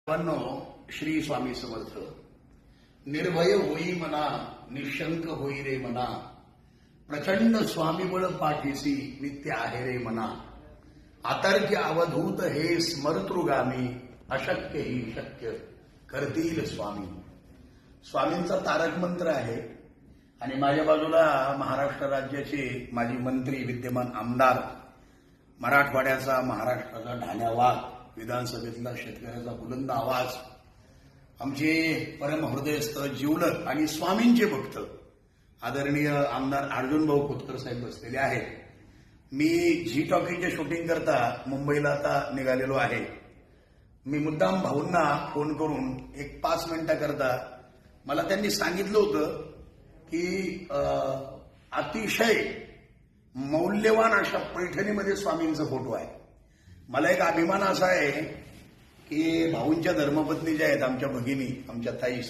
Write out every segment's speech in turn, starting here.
सर्वांनो, श्री स्वामी समर्थ. निर्भय होई मना, निशंक होई रे मना, प्रचंड स्वामीबळ पाठीसी नित्य आहे रे मना. आतर्क्य अवधूत हे स्मरतृगामी, अशक्य ही शक्य करतील स्वामी. स्वामींचा तारक मंत्र आहे. आणि माझ्या बाजूला महाराष्ट्र राज्याचे माजी मंत्री, विद्यमान आमदार, मराठवाड्याचा, महाराष्ट्राचा ढाण्यावाद, विधानसभेतला शेतकऱ्याचा बुलंद आवाज, आमचे परमहृदयस्थ, जिवलग आणि स्वामींचे भक्त आदरणीय आमदार अर्जुन भाऊ खोतकर साहेब बसलेले आहेत. मी झी टॉकीच्या शूटिंग करता मुंबईला आता निघालेलो आहे. मी मुद्दाम भाऊंना फोन करून एक 5 मिनिटाकरता मला त्यांनी सांगितलं होतं की अतिशय मौल्यवान अशा पैठणीमध्ये स्वामींचा फोटो आहे. मला एक अभिमान असा आहे की भाऊंच्या धर्मपत्नी ज्या आहेत, आमच्या भगिनी, आमच्या ताई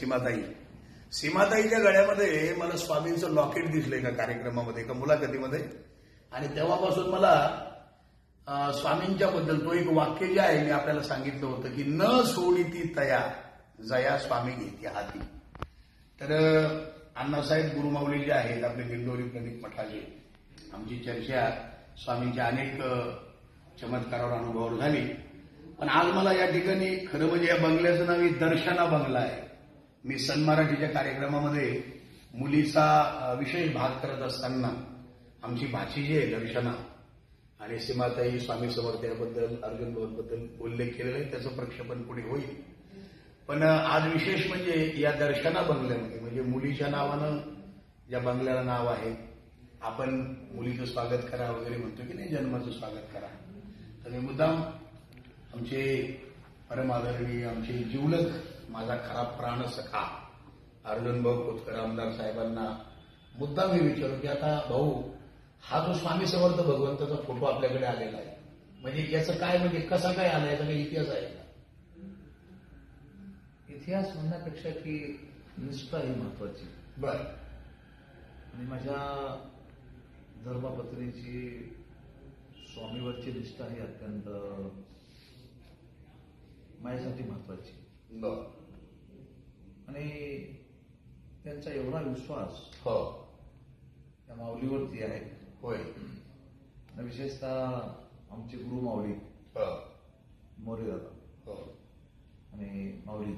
सीमाताईच्या गळ्यामध्ये मला स्वामींचं लॉकेट दिसलंय का कार्यक्रमामध्ये, का मुलाखतीमध्ये. आणि तेव्हापासून मला स्वामींच्या बद्दल तो एक वाक्य जे आहे, मी आपल्याला सांगितलं होतं की न सोडिती तया जया स्वामी घेती हाती. तर अण्णासाहेब गुरुमाऊली जे आहेत, आपले दिंडोरी प्रणित मठाचे, आमची चर्चा स्वामींच्या अनेक चमत्कारावर अनुभवावर झाली. पण आज मला या ठिकाणी खरं म्हणजे या बंगल्याचं नाव दर्शना बंगला आहे. मी सन मराठीच्या कार्यक्रमामध्ये मुलीचा विशेष भाग करत असताना आमची भाची जी आहे दर्शना आणि सीमाताई स्वामी समर्थ याबद्दल, अर्जुन भाऊंबद्दल उल्लेख केलेला आहे. त्याचं प्रक्षेपण पुढे होईल. पण आज विशेष म्हणजे या दर्शना बंगल्यामध्ये, म्हणजे मुलीच्या नावानं ज्या बंगल्याला नाव आहे, आपण मुलीचं स्वागत करा वगैरे म्हणतो की नाही, जन्माचं स्वागत करा. तर मी मुद्दाम आमचे परमादरणीय, आमचे जिवलग, माझा खरा प्राण सखा अर्जुन भाऊ खोतकर आमदार साहेबांना मुद्दाम मी विचारू की आता भाऊ, हा जो स्वामी समर्थ भगवंताचा फोटो आपल्याकडे आलेला आहे, म्हणजे याचं काय, म्हणजे कसा काय आला, याचा काही इतिहास आहे का? इतिहास म्हणण्यापेक्षा की निष्ठा ही महत्वाची. बर. आणि माझ्या धर्मपत्नीची स्वामीवरची निष्ठा ही अत्यंत माझ्यासाठी महत्वाची. बर. आणि त्यांचा एवढा विश्वास हो त्या माऊलीवरती आहे. होय. आणि विशेषतः आमचे गुरु माऊली हो मोरे दादा हो आणि माऊली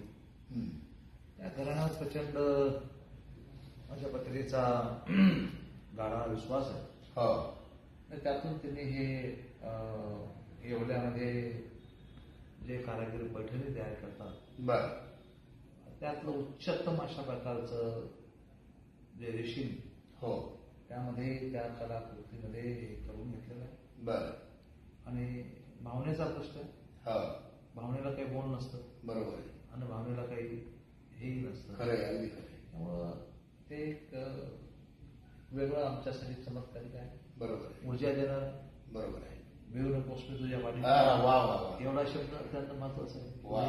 या घराण्यात प्रचंड माझ्या पत्नीचा गाढा विश्वास आहे. हो. आणि त्यातून त्यांनी हे येवल्यामध्ये जे कारागिरी पैठणी तयार करतात, बर, त्यातलं उच्चतम अशा प्रकारचं जे रेशीम, हो, त्यामध्ये त्या कलाकृतीमध्ये हे करून घेतलेलं आहे. बर. आणि भावनेचा प्रश्न, हो, भावनेला काही बोल नसतं, बरोबर आहे. आणि भावनेला काही हेही नसतं. खरं आहे, अगदी खरं आहे. त्यामुळं ते एक वेगळं आमच्यासाठी चमत्कारिक आहे. बरोबर आहे, ऊर्जा देणार. बरोबर आहे. मिळू नकोस मी तुझ्या पाठी, वा वा वा, एवढा शब्द अत्यंत महत्वाचा आहे. वा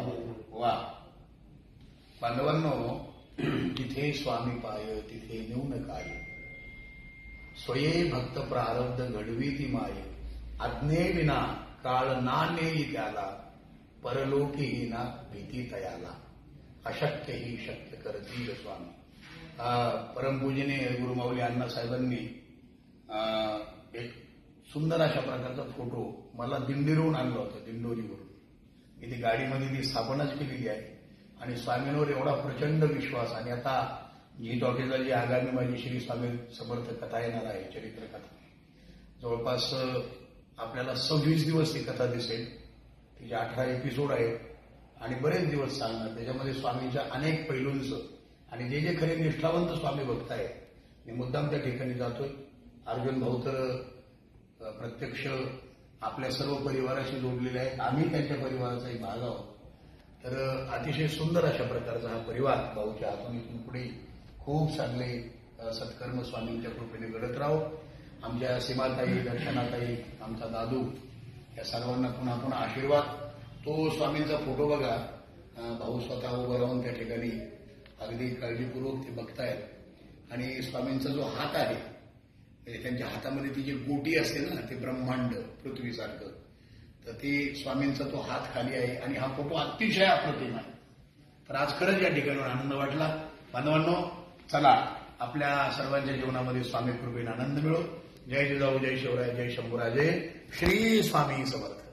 वा. बांधवांनो, तिथे स्वामी पाय तिथे नेऊन काय, स्वये भक्त प्रारब्ध घडवी ती माय, आज्ञे विना काळ ना नेई त्याला, परलोकी ना भीती तयाला, अशक्य ही शक्य करतील स्वामी. परमपूजनीय गुरुमाऊली अण्णासाहेबांनी एक सुंदर अशा प्रकारचा फोटो मला दिंडीवरून आणला होता, दिंडोरीवरून. मी ती गाडीमध्ये ती स्थापनाच केलेली आहे. आणि स्वामींवर एवढा प्रचंड विश्वास. आणि आता जी टॉकीजला जी आगामी माझी श्री स्वामी समर्थ कथा येणार आहे, चरित्र कथा, जवळपास आपल्याला 26 दिवस ती कथा दिसेल. तिचे 18 एपिसोड आहेत आणि बरेच दिवस चालणार. त्याच्यामध्ये स्वामींच्या अनेक पैलूंचं आणि जे जे खरे निष्ठावंत स्वामी भक्त आहेत, मी मुद्दाम त्या ठिकाणी जातोय. अर्जुन भाऊ तर प्रत्यक्ष आपल्या सर्व परिवाराशी जोडलेले आहेत. आम्ही त्यांच्या परिवाराचाही भाग आहोत. तर अतिशय सुंदर अशा प्रकारचा हा परिवार भाऊच्या हातून इथून पुढे खूप चांगले सत्कर्म स्वामींच्या कृपेने घडत राहो. आमच्या सीमाताई, दर्शनाताई, आमचा दादू, या सर्वांना पुन्हा पुन्हा आशीर्वाद. तो स्वामींचा फोटो बघा, भाऊ स्वतः उभं राहून त्या ठिकाणी अगदी काळजीपूर्वक ते बघतायत. आणि स्वामींचा जो हात आहे, म्हणजे त्यांच्या हातामध्ये ती जी गोटी असते ना, ते ब्रह्मांड पृथ्वीसारखं, तर ते स्वामींचा तो हात खाली आहे आणि हा फोटो अतिशय अप्रतिम आहे. तर आज खरंच या ठिकाणी आनंद वाटला. बांधवांनो, चला आपल्या सर्वांच्या जीवनामध्ये स्वामी कृपेने आनंद मिळो. जय जिजाऊ, जय शिवराय, जय शंभूराजे. श्री स्वामी समर्थ.